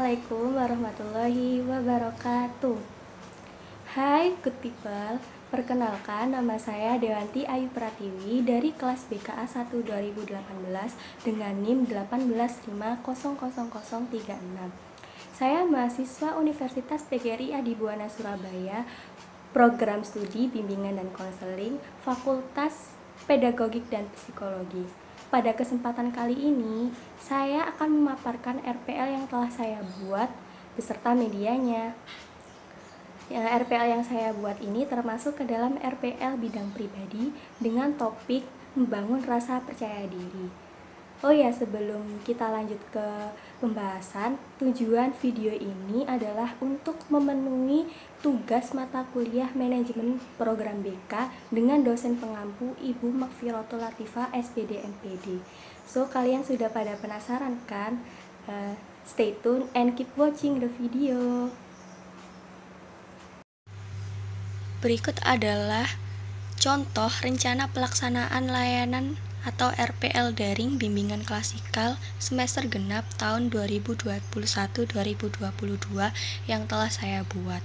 Assalamualaikum warahmatullahi wabarakatuh. Hai good people, perkenalkan nama saya Dewanti Ayu Pratiwi dari kelas BKA 1 2018 dengan NIM 185000036. Saya mahasiswa Universitas PGRI Adibuana Surabaya, program studi bimbingan dan konseling, Fakultas Pedagogik dan Psikologi. Pada kesempatan kali ini, saya akan memaparkan RPL yang telah saya buat beserta medianya. RPL yang saya buat ini termasuk ke dalam RPL bidang pribadi dengan topik membangun rasa percaya diri. Oh ya, sebelum kita lanjut ke pembahasan, tujuan video ini adalah untuk memenuhi tugas mata kuliah manajemen program BK dengan dosen pengampu Ibu Makfirotul Latifah SPD MPD. So, kalian sudah pada penasaran kan? Stay tuned and keep watching the video. Berikut adalah contoh rencana pelaksanaan layanan atau RPL daring bimbingan klasikal semester genap tahun 2021-2022 yang telah saya buat.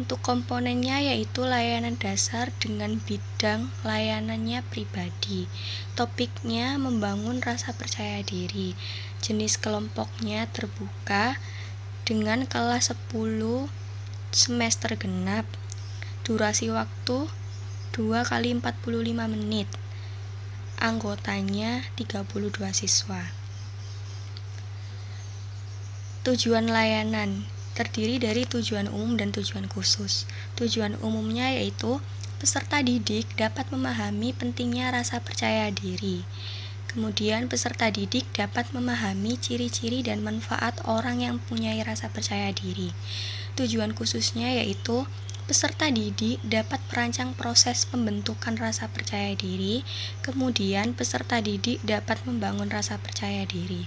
Untuk komponennya yaitu layanan dasar dengan bidang layanannya pribadi. Topiknya membangun rasa percaya diri. Jenis kelompoknya terbuka dengan kelas 10 semester genap. Durasi waktu 2 kali 45 menit. Anggotanya 32 siswa. Tujuan layanan terdiri dari tujuan umum dan tujuan khusus. Tujuan umumnya yaitu peserta didik dapat memahami pentingnya rasa percaya diri. Kemudian peserta didik dapat memahami ciri-ciri dan manfaat orang yang mempunyai rasa percaya diri. Tujuan khususnya yaitu peserta didik dapat merancang proses pembentukan rasa percaya diri, kemudian peserta didik dapat membangun rasa percaya diri.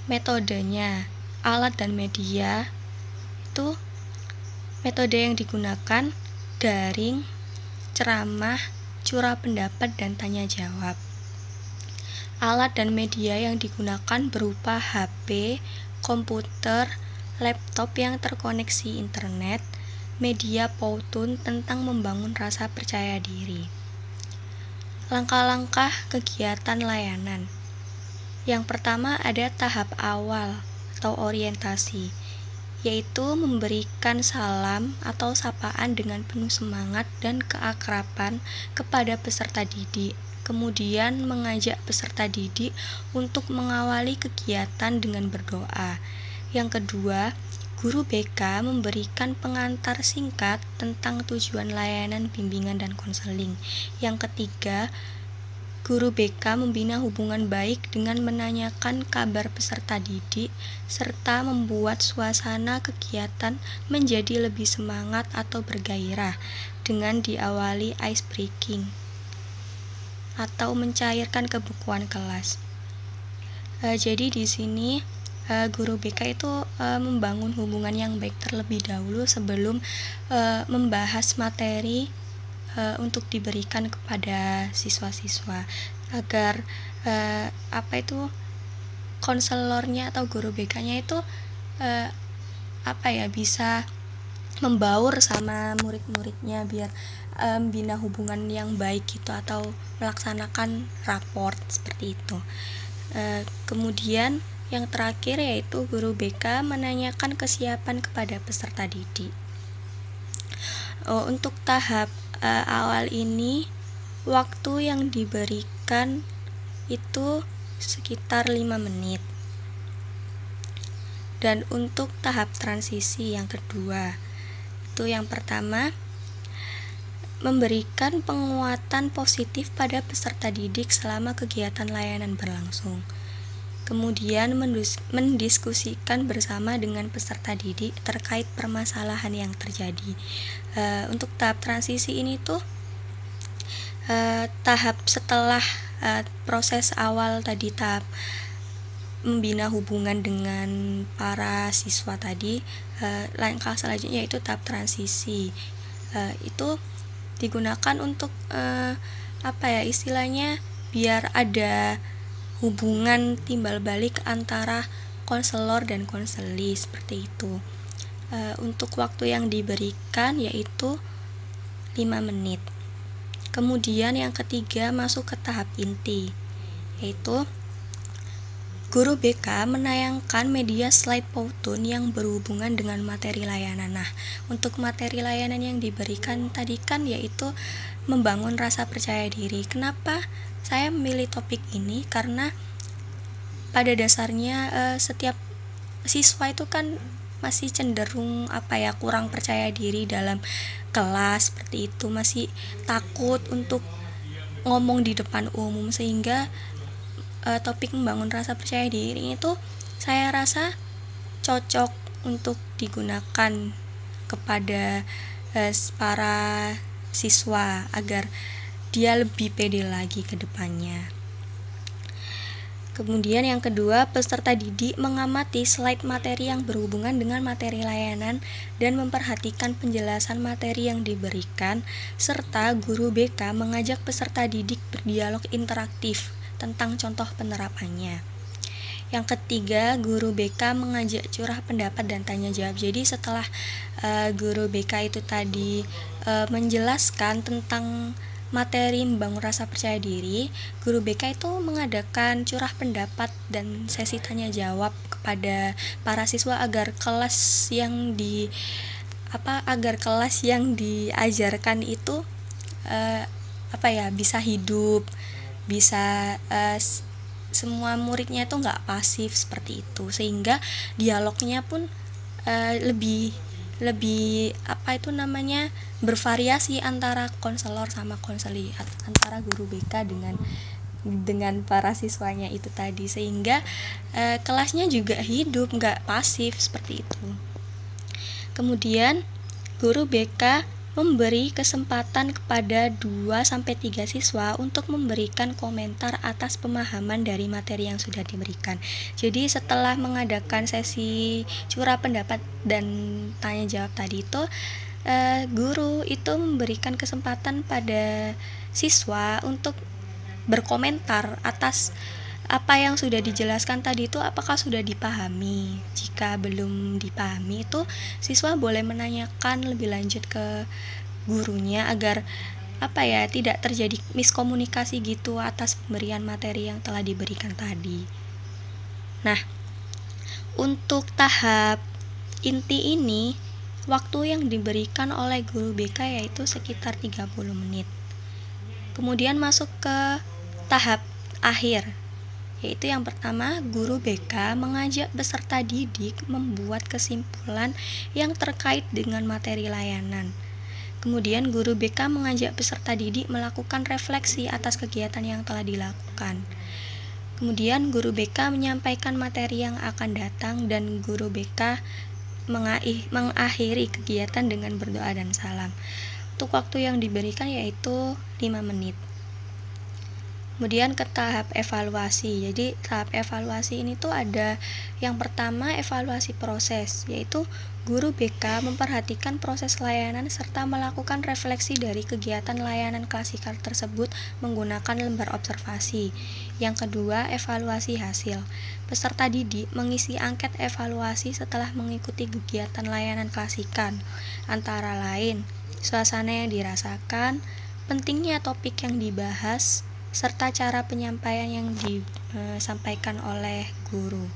Metodenya, alat dan media itu metode yang digunakan daring, ceramah, curah pendapat dan tanya jawab. Alat dan media yang digunakan berupa HP, komputer, laptop yang terkoneksi internet, media Powtoon tentang membangun rasa percaya diri. Langkah-langkah kegiatan layanan. Yang pertama ada tahap awal atau orientasi, yaitu memberikan salam atau sapaan dengan penuh semangat dan keakraban kepada peserta didik. Kemudian mengajak peserta didik untuk mengawali kegiatan dengan berdoa. Yang kedua, guru BK memberikan pengantar singkat tentang tujuan layanan bimbingan dan konseling. Yang ketiga, guru BK membina hubungan baik dengan menanyakan kabar peserta didik serta membuat suasana kegiatan menjadi lebih semangat atau bergairah dengan diawali ice breaking atau mencairkan kebukuan kelas. Jadi di sini guru BK itu membangun hubungan yang baik terlebih dahulu sebelum membahas materi untuk diberikan kepada siswa-siswa agar konselornya atau guru BK-nya itu bisa membaur sama murid-muridnya biar bina hubungan yang baik gitu atau melaksanakan raport seperti itu. Kemudian yang terakhir yaitu guru BK menanyakan kesiapan kepada peserta didik. Untuk tahap awal ini waktu yang diberikan itu sekitar 5 menit. Dan untuk tahap transisi yang kedua, itu yang pertama memberikan penguatan positif pada peserta didik selama kegiatan layanan berlangsung. Kemudian mendiskusikan bersama dengan peserta didik terkait permasalahan yang terjadi. Untuk tahap transisi ini tuh tahap setelah proses awal tadi, tahap membina hubungan dengan para siswa tadi, langkah selanjutnya yaitu tahap transisi. Itu digunakan untuk istilahnya biar ada hubungan timbal balik antara konselor dan konseli seperti itu. Untuk waktu yang diberikan yaitu 5 menit. Kemudian yang ketiga masuk ke tahap inti, yaitu guru BK menayangkan media slide Powtoon yang berhubungan dengan materi layanan. Nah, untuk materi layanan yang diberikan tadi kan yaitu membangun rasa percaya diri. Kenapa saya memilih topik ini? Karena pada dasarnya setiap siswa itu kan masih cenderung kurang percaya diri dalam kelas seperti itu, masih takut untuk ngomong di depan umum, sehingga topik membangun rasa percaya diri itu saya rasa cocok untuk digunakan kepada para siswa agar dia lebih pede lagi ke depannya. Kemudian yang kedua, peserta didik mengamati slide materi yang berhubungan dengan materi layanan dan memperhatikan penjelasan materi yang diberikan, serta guru BK mengajak peserta didik berdialog interaktif tentang contoh penerapannya. Yang ketiga, guru BK mengajak curah pendapat dan tanya jawab. Jadi setelah guru BK itu tadi menjelaskan tentang materi membangun rasa percaya diri, guru BK itu mengadakan curah pendapat dan sesi tanya jawab kepada para siswa agar kelas yang diajarkan itu bisa hidup, bisa semua muridnya itu nggak pasif seperti itu, sehingga dialognya pun lebih bervariasi antara konselor sama konseli, antara guru BK dengan para siswanya itu tadi, sehingga kelasnya juga hidup, nggak pasif seperti itu. Kemudian guru BK memberi kesempatan kepada 2-3 siswa untuk memberikan komentar atas pemahaman dari materi yang sudah diberikan. Jadi setelah mengadakan sesi curah pendapat dan tanya jawab tadi itu, guru itu memberikan kesempatan pada siswa untuk berkomentar atas apa yang sudah dijelaskan tadi itu apakah sudah dipahami. Jika belum dipahami itu siswa boleh menanyakan lebih lanjut ke gurunya agar tidak terjadi miskomunikasi gitu atas pemberian materi yang telah diberikan tadi. Nah, untuk tahap inti ini waktu yang diberikan oleh guru BK yaitu sekitar 30 menit. Kemudian masuk ke tahap akhir, yaitu yang pertama, guru BK mengajak peserta didik membuat kesimpulan yang terkait dengan materi layanan. Kemudian guru BK mengajak peserta didik melakukan refleksi atas kegiatan yang telah dilakukan. Kemudian guru BK menyampaikan materi yang akan datang dan guru BK mengakhiri kegiatan dengan berdoa dan salam. Untuk waktu yang diberikan yaitu 5 menit. Kemudian ke tahap evaluasi. Jadi tahap evaluasi ini tuh ada yang pertama evaluasi proses, yaitu guru BK memperhatikan proses layanan serta melakukan refleksi dari kegiatan layanan klasikal tersebut menggunakan lembar observasi. Yang kedua, evaluasi hasil. Peserta didik mengisi angket evaluasi setelah mengikuti kegiatan layanan klasikal, antara lain suasana yang dirasakan, pentingnya topik yang dibahas, serta cara penyampaian yang disampaikan oleh guru.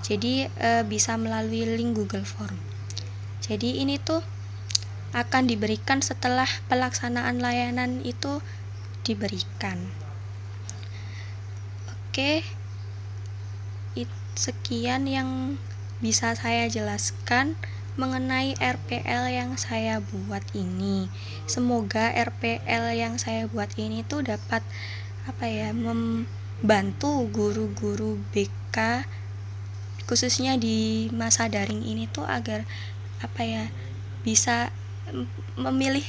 Jadi bisa melalui link Google Form. Jadi ini tuh akan diberikan setelah pelaksanaan layanan itu diberikan. Oke, sekian yang bisa saya jelaskan mengenai RPL yang saya buat ini. Semoga RPL yang saya buat ini tuh dapat membantu guru-guru BK khususnya di masa daring ini tuh agar bisa memilih,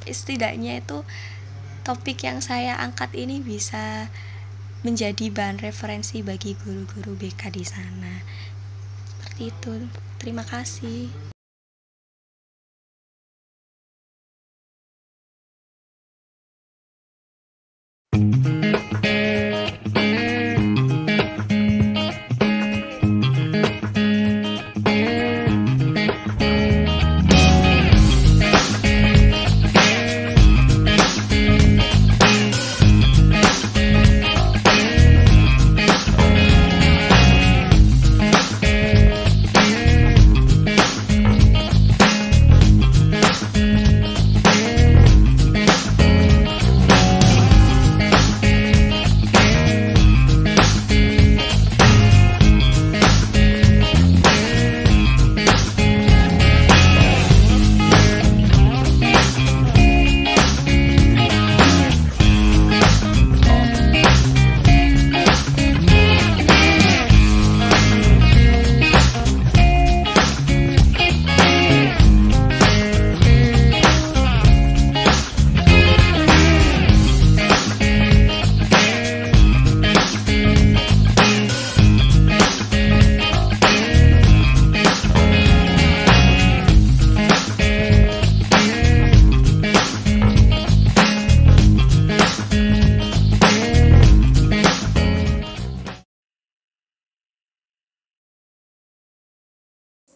setidaknya itu topik yang saya angkat ini bisa menjadi bahan referensi bagi guru-guru BK di sana. Seperti itu. Terima kasih.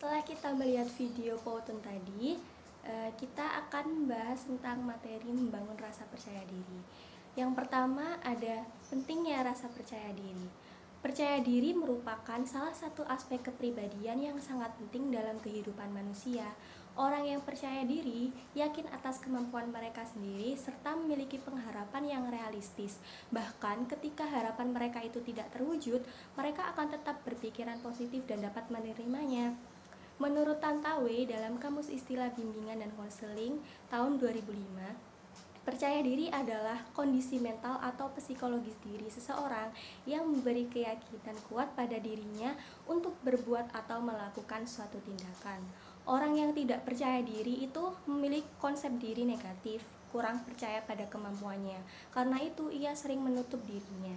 Setelah kita melihat video Powton tadi, kita akan membahas tentang materi membangun rasa percaya diri. Yang pertama ada pentingnya rasa percaya diri. Percaya diri merupakan salah satu aspek kepribadian yang sangat penting dalam kehidupan manusia. Orang yang percaya diri yakin atas kemampuan mereka sendiri serta memiliki pengharapan yang realistis. Bahkan ketika harapan mereka itu tidak terwujud, mereka akan tetap berpikiran positif dan dapat menerimanya. Menurut Tantawe dalam Kamus Istilah Bimbingan dan Konseling tahun 2005, percaya diri adalah kondisi mental atau psikologis diri seseorang yang memberi keyakinan kuat pada dirinya untuk berbuat atau melakukan suatu tindakan. Orang yang tidak percaya diri itu memiliki konsep diri negatif, kurang percaya pada kemampuannya. Karena itu ia sering menutup dirinya.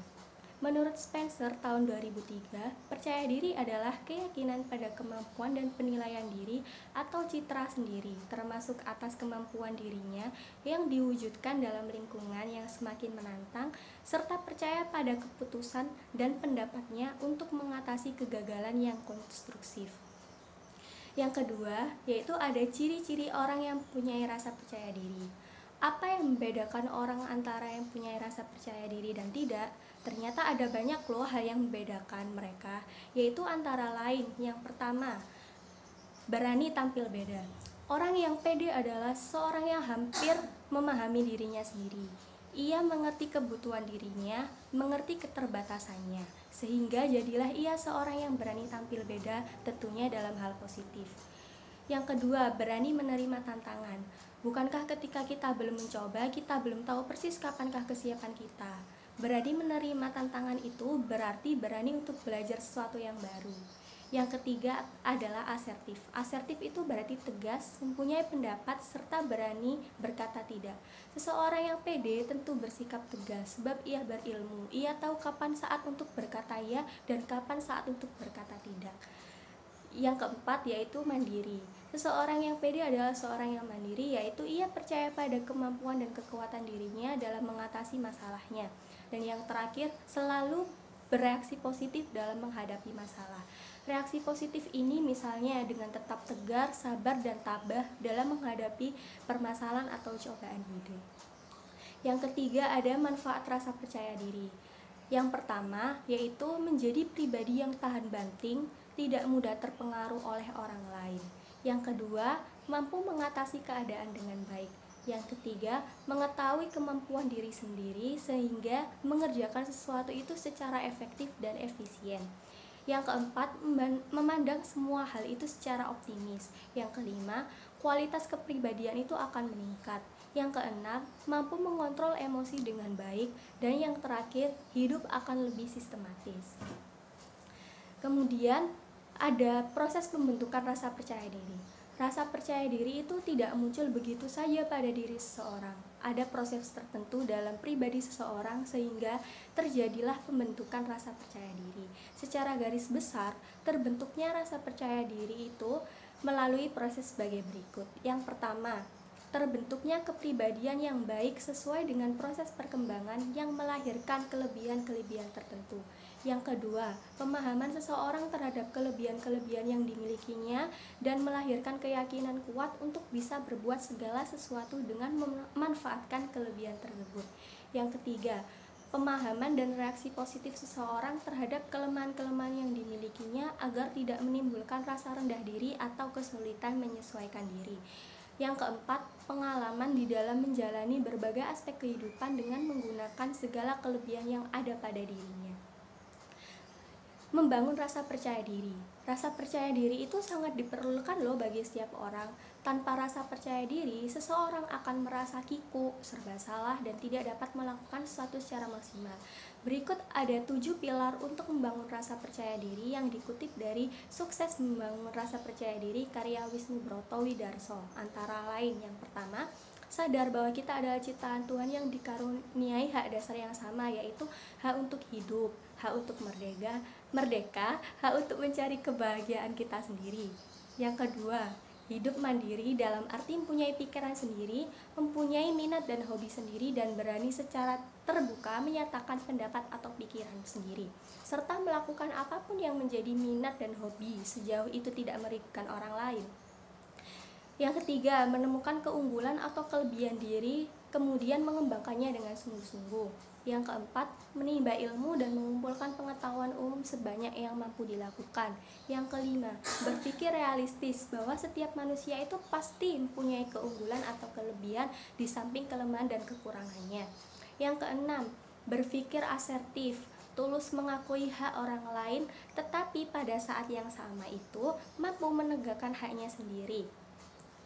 Menurut Spencer tahun 2003, percaya diri adalah keyakinan pada kemampuan dan penilaian diri atau citra sendiri, termasuk atas kemampuan dirinya yang diwujudkan dalam lingkungan yang semakin menantang, serta percaya pada keputusan dan pendapatnya untuk mengatasi kegagalan yang konstruktif. Yang kedua, yaitu ada ciri-ciri orang yang mempunyai rasa percaya diri. Apa yang membedakan orang antara yang punya rasa percaya diri dan tidak? Ternyata ada banyak loh hal yang membedakan mereka, yaitu antara lain yang pertama, berani tampil beda. Orang yang pede adalah seorang yang hampir memahami dirinya sendiri. Ia mengerti kebutuhan dirinya, mengerti keterbatasannya, sehingga jadilah ia seorang yang berani tampil beda, tentunya dalam hal positif. Yang kedua, berani menerima tantangan. Bukankah ketika kita belum mencoba, kita belum tahu persis kapankah kesiapan kita? Berani menerima tantangan itu berarti berani untuk belajar sesuatu yang baru. Yang ketiga adalah asertif. Asertif itu berarti tegas, mempunyai pendapat, serta berani berkata tidak. Seseorang yang pede tentu bersikap tegas, sebab ia berilmu. Ia tahu kapan saat untuk berkata ya dan kapan saat untuk berkata tidak. Yang keempat yaitu mandiri. Seseorang yang pede adalah seorang yang mandiri, yaitu ia percaya pada kemampuan dan kekuatan dirinya dalam mengatasi masalahnya. Dan yang terakhir, selalu bereaksi positif dalam menghadapi masalah. Reaksi positif ini misalnya dengan tetap tegar, sabar, dan tabah dalam menghadapi permasalahan atau cobaan hidup. Yang ketiga ada manfaat rasa percaya diri. Yang pertama yaitu menjadi pribadi yang tahan banting, tidak mudah terpengaruh oleh orang lain. Yang kedua, mampu mengatasi keadaan dengan baik. Yang ketiga, mengetahui kemampuan diri sendiri sehingga mengerjakan sesuatu itu secara efektif dan efisien. Yang keempat, memandang semua hal itu secara optimis. Yang kelima, kualitas kepribadian itu akan meningkat. Yang keenam, mampu mengontrol emosi dengan baik. Dan yang terakhir, hidup akan lebih sistematis. Kemudian, ada proses pembentukan rasa percaya diri. Rasa percaya diri itu tidak muncul begitu saja pada diri seseorang. Ada proses tertentu dalam pribadi seseorang sehingga terjadilah pembentukan rasa percaya diri. Secara garis besar, terbentuknya rasa percaya diri itu melalui proses sebagai berikut. Yang pertama, terbentuknya kepribadian yang baik sesuai dengan proses perkembangan yang melahirkan kelebihan-kelebihan tertentu. Yang kedua, pemahaman seseorang terhadap kelebihan-kelebihan yang dimilikinya dan melahirkan keyakinan kuat untuk bisa berbuat segala sesuatu dengan memanfaatkan kelebihan tersebut. Yang ketiga, pemahaman dan reaksi positif seseorang terhadap kelemahan-kelemahan yang dimilikinya agar tidak menimbulkan rasa rendah diri atau kesulitan menyesuaikan diri. Yang keempat, pengalaman di dalam menjalani berbagai aspek kehidupan dengan menggunakan segala kelebihan yang ada pada dirinya. Membangun rasa percaya diri. Rasa percaya diri itu sangat diperlukan loh bagi setiap orang. Tanpa rasa percaya diri, seseorang akan merasa kikuk, serba salah, dan tidak dapat melakukan sesuatu secara maksimal. Berikut ada 7 pilar untuk membangun rasa percaya diri yang dikutip dari Sukses Membangun Rasa Percaya Diri karya Wisnubroto Widarso. Antara lain, yang pertama, sadar bahwa kita adalah ciptaan Tuhan yang dikaruniai hak dasar yang sama, yaitu hak untuk hidup, hak untuk merdeka, hak untuk mencari kebahagiaan kita sendiri. Yang kedua, Hidup mandiri dalam arti mempunyai pikiran sendiri, mempunyai minat dan hobi sendiri, dan berani secara terbuka menyatakan pendapat atau pikiran sendiri, serta melakukan apapun yang menjadi minat dan hobi sejauh itu tidak merugikan orang lain. Yang ketiga, menemukan keunggulan atau kelebihan diri, kemudian mengembangkannya dengan sungguh-sungguh. Yang keempat, menimba ilmu dan mengumpulkan pengetahuan umum sebanyak yang mampu dilakukan. Yang kelima, berpikir realistis bahwa setiap manusia itu pasti mempunyai keunggulan atau kelebihan di samping kelemahan dan kekurangannya. Yang keenam, berpikir asertif, tulus mengakui hak orang lain, tetapi pada saat yang sama itu mampu menegakkan haknya sendiri.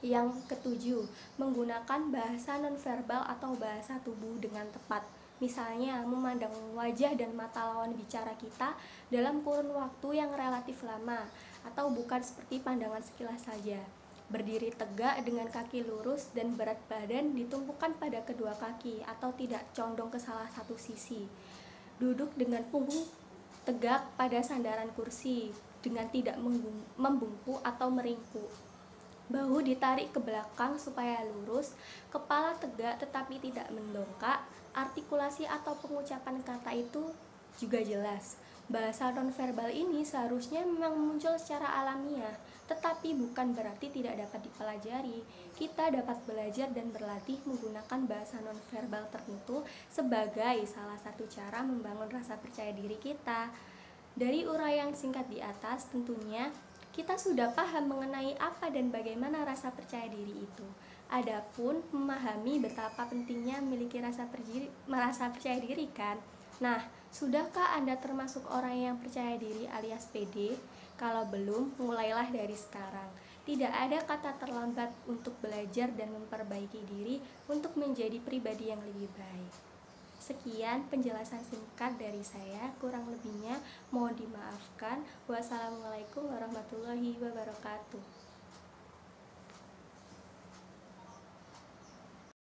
Yang ketujuh, menggunakan bahasa nonverbal atau bahasa tubuh dengan tepat. Misalnya, memandang wajah dan mata lawan bicara kita dalam kurun waktu yang relatif lama, atau bukan seperti pandangan sekilas saja. Berdiri tegak dengan kaki lurus dan berat badan ditumpukan pada kedua kaki atau tidak condong ke salah satu sisi. Duduk dengan punggung tegak pada sandaran kursi dengan tidak membungkuk atau meringkuk. Bahu ditarik ke belakang supaya lurus, kepala tegak tetapi tidak mendongak, artikulasi atau pengucapan kata itu juga jelas. Bahasa nonverbal ini seharusnya memang muncul secara alamiah, tetapi bukan berarti tidak dapat dipelajari. Kita dapat belajar dan berlatih menggunakan bahasa nonverbal tertentu sebagai salah satu cara membangun rasa percaya diri kita. Dari uraian singkat di atas, tentunya kita sudah paham mengenai apa dan bagaimana rasa percaya diri itu. Adapun memahami betapa pentingnya memiliki rasa percaya diri kan? Nah, sudahkah Anda termasuk orang yang percaya diri alias pede? Kalau belum, mulailah dari sekarang. Tidak ada kata terlambat untuk belajar dan memperbaiki diri untuk menjadi pribadi yang lebih baik. Sekian penjelasan singkat dari saya, kurang lebihnya mohon dimaafkan. Wassalamualaikum warahmatullahi wabarakatuh.